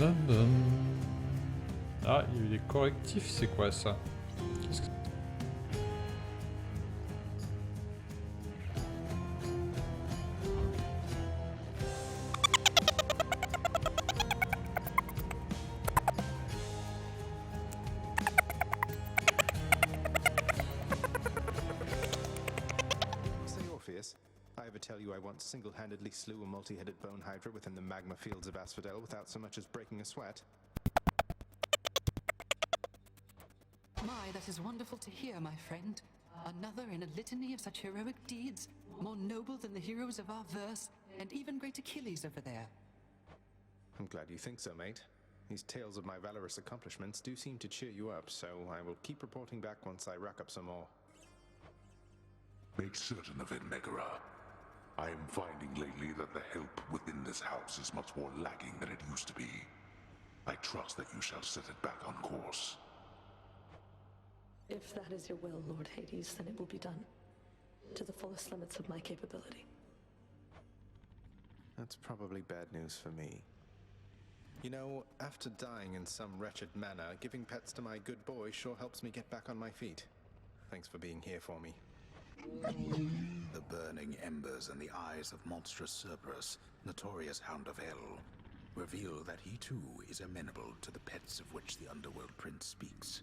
dun, dun. Ah, il y a eu des correctifs, c'est quoi ça? Qu'est-ce que... Say, Orpheus, I ever tell you I once single-handedly slew a multi-headed bone hydra within the magma fields of Asphodel without so much as breaking a sweat? My, that is wonderful to hear, my friend. Another in a litany of such heroic deeds, more noble than the heroes of our verse, and even great Achilles over there. I'm glad you think so, mate. These tales of my valorous accomplishments do seem to cheer you up, so I will keep reporting back once I rack up some more. Make certain of it, Megara. I am finding lately that the help within this house is much more lacking than it used to be. I trust that you shall set it back on course. If that is your will, Lord Hades, then it will be done. To the fullest limits of my capability. That's probably bad news for me. You know, after dying in some wretched manner, giving pets to my good boy sure helps me get back on my feet. Thanks for being here for me. The burning embers in the eyes of monstrous Cerberus, notorious Hound of Hell, reveal that he too is amenable to the pets of which the Underworld Prince speaks,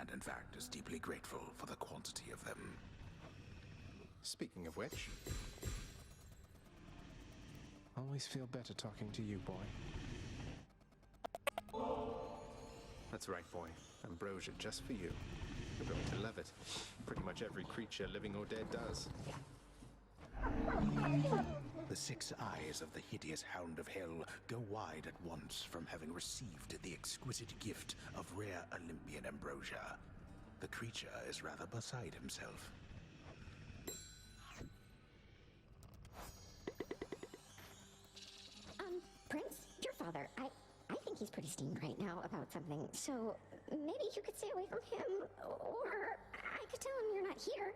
and in fact is deeply grateful for the quantity of them. Speaking of which, always feel better talking to you, boy. That's right, boy. Ambrosia just for you. You're going to love it. Pretty much every creature, living or dead, does. The 6 eyes of the hideous Hound of Hell go wide at once from having received the exquisite gift of rare Olympian ambrosia. The creature is rather beside himself. Prince, your father, I think he's pretty steamed right now about something, so maybe you could stay away from him, or I could tell him you're not here.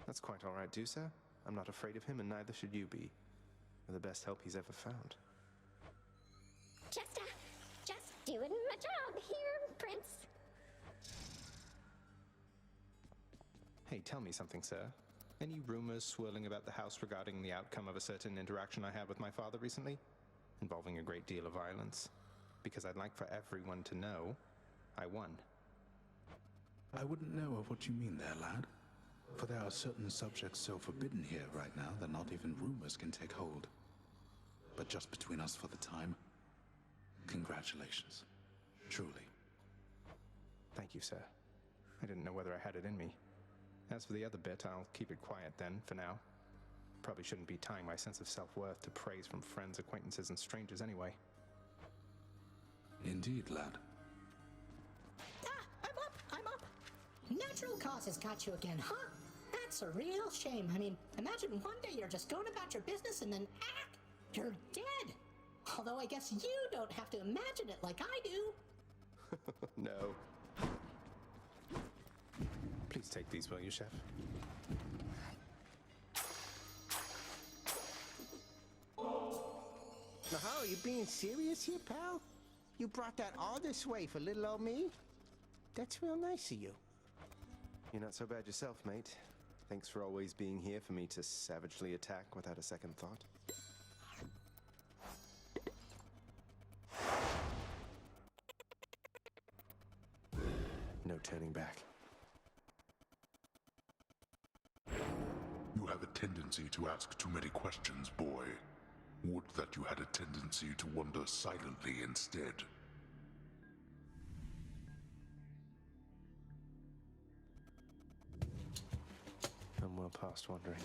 That's quite all right, Dusa. I'm not afraid of him, and neither should you be. You're the best help he's ever found. Just doing my job here, Prince. Hey, tell me something, sir. Any rumors swirling about the house regarding the outcome of a certain interaction I had with my father recently? Involving a great deal of violence. Because I'd like for everyone to know I won. I wouldn't know of what you mean there, lad. For there are certain subjects so forbidden here right now that not even rumors can take hold. But just between us for the time, congratulations. Truly. Thank you, sir. I didn't know whether I had it in me. As for the other bit, I'll keep it quiet then, for now. Probably shouldn't be tying my sense of self-worth to praise from friends, acquaintances, and strangers anyway. Indeed, lad. I'm up. Natural causes got you again, huh? That's a real shame. I mean, imagine one day you're just going about your business and then, you're dead. Although I guess you don't have to imagine it like I do. No. Please take these, will you, Chef? Now, how, are you being serious here, pal? You brought that all this way for little old me? That's real nice of you. You're not so bad yourself, mate. Thanks for always being here for me to savagely attack without a second thought. No turning back. You have a tendency to ask too many questions, boy. Would that you had a tendency to wonder silently instead. I'm well past wondering.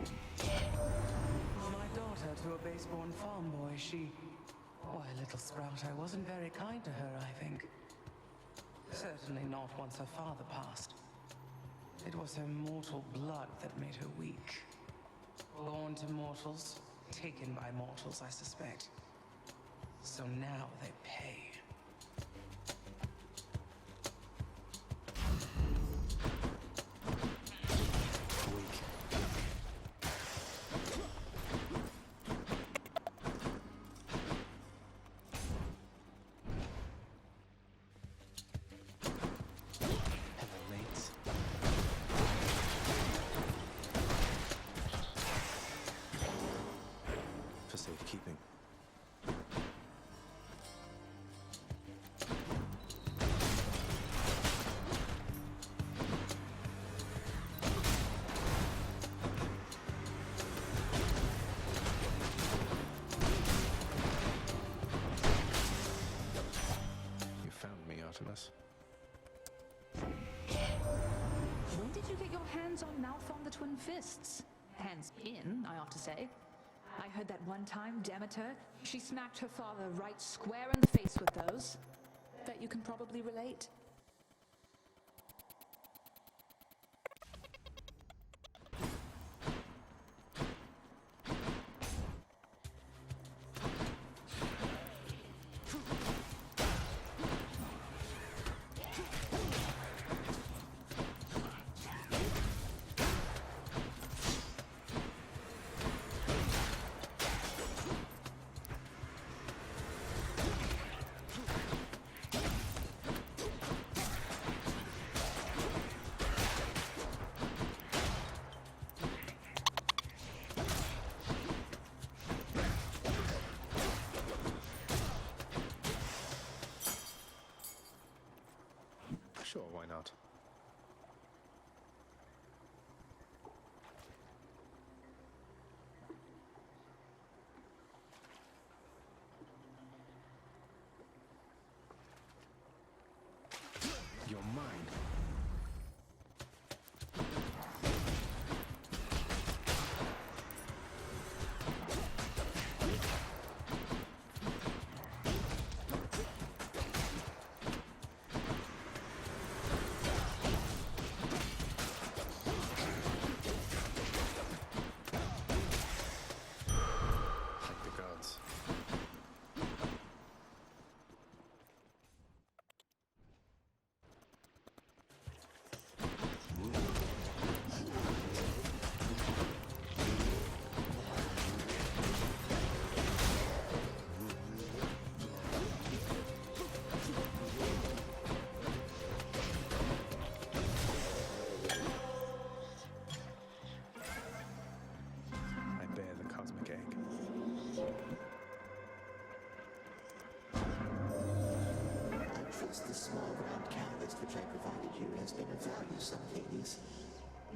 My daughter to a base-born farm boy, she... Why, little sprout, I wasn't very kind to her, I think. Certainly not once her father passed. It was her mortal blood that made her weak. Born to mortals, taken by mortals, I suspect. So now they pay. hands-on mouth on the Twin Fists. Hands in, I ought to say. I heard that one time Demeter, she smacked her father right square in the face with those. Bet you can probably relate. Sure, why not? You're mine. The small round canvas which I provided you has been of value some Hades.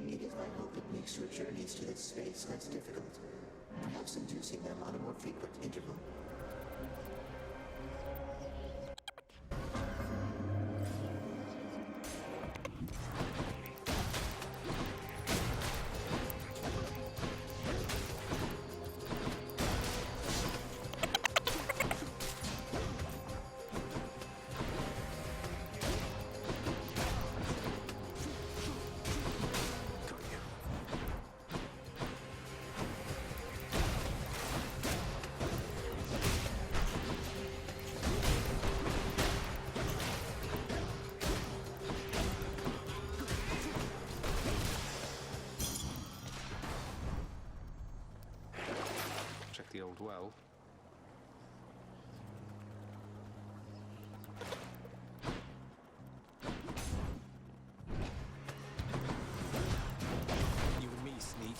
It is my hope it makes your journeys to this space less difficult, perhaps inducing them on a more frequent interval. The old well. You and me, sneak.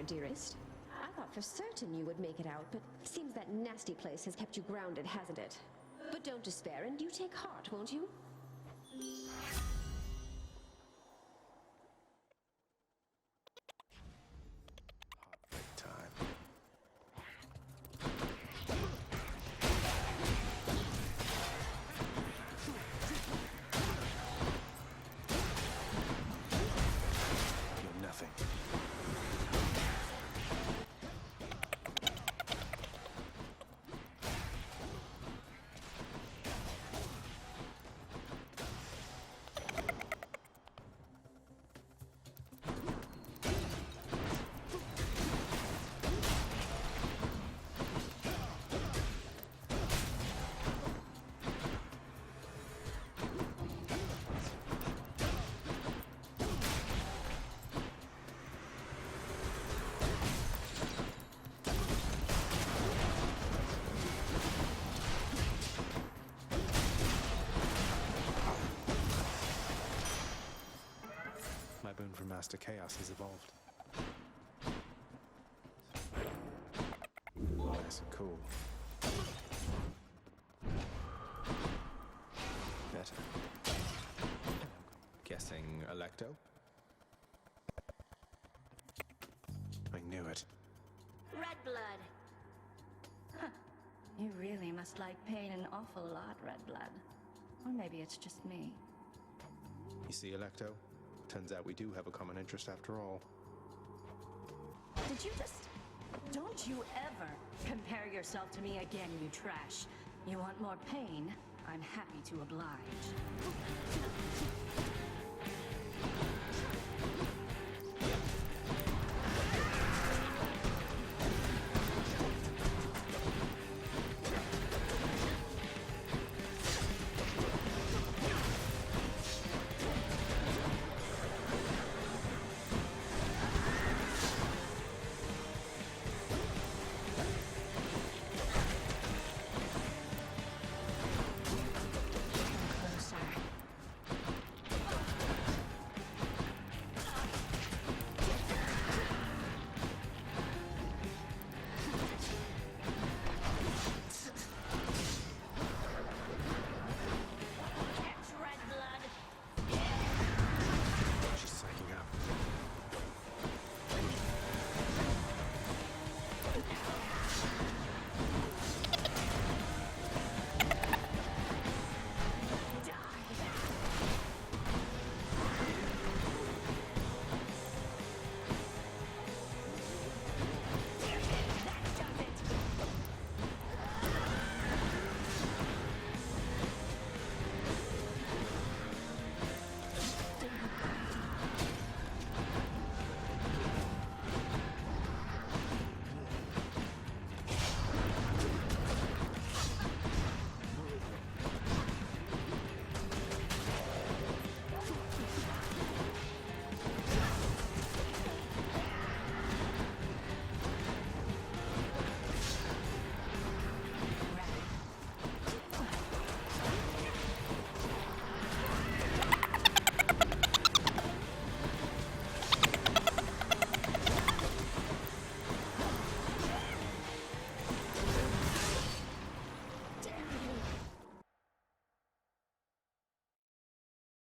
Dearest. I thought for certain you would make it out, but seems that nasty place has kept you grounded, hasn't it? But don't despair, and you take heart, won't you? Heartbreak time. You're nothing. after chaos has evolved. Nice and cool. Better. Guessing Electo? I knew it. Red blood. Huh. You really must like pain an awful lot, Red blood. Or maybe it's just me. You see, Electo? Turns out we do have a common interest after all. Did you just... Don't you ever compare yourself to me again, you trash. You want more pain? I'm happy to oblige.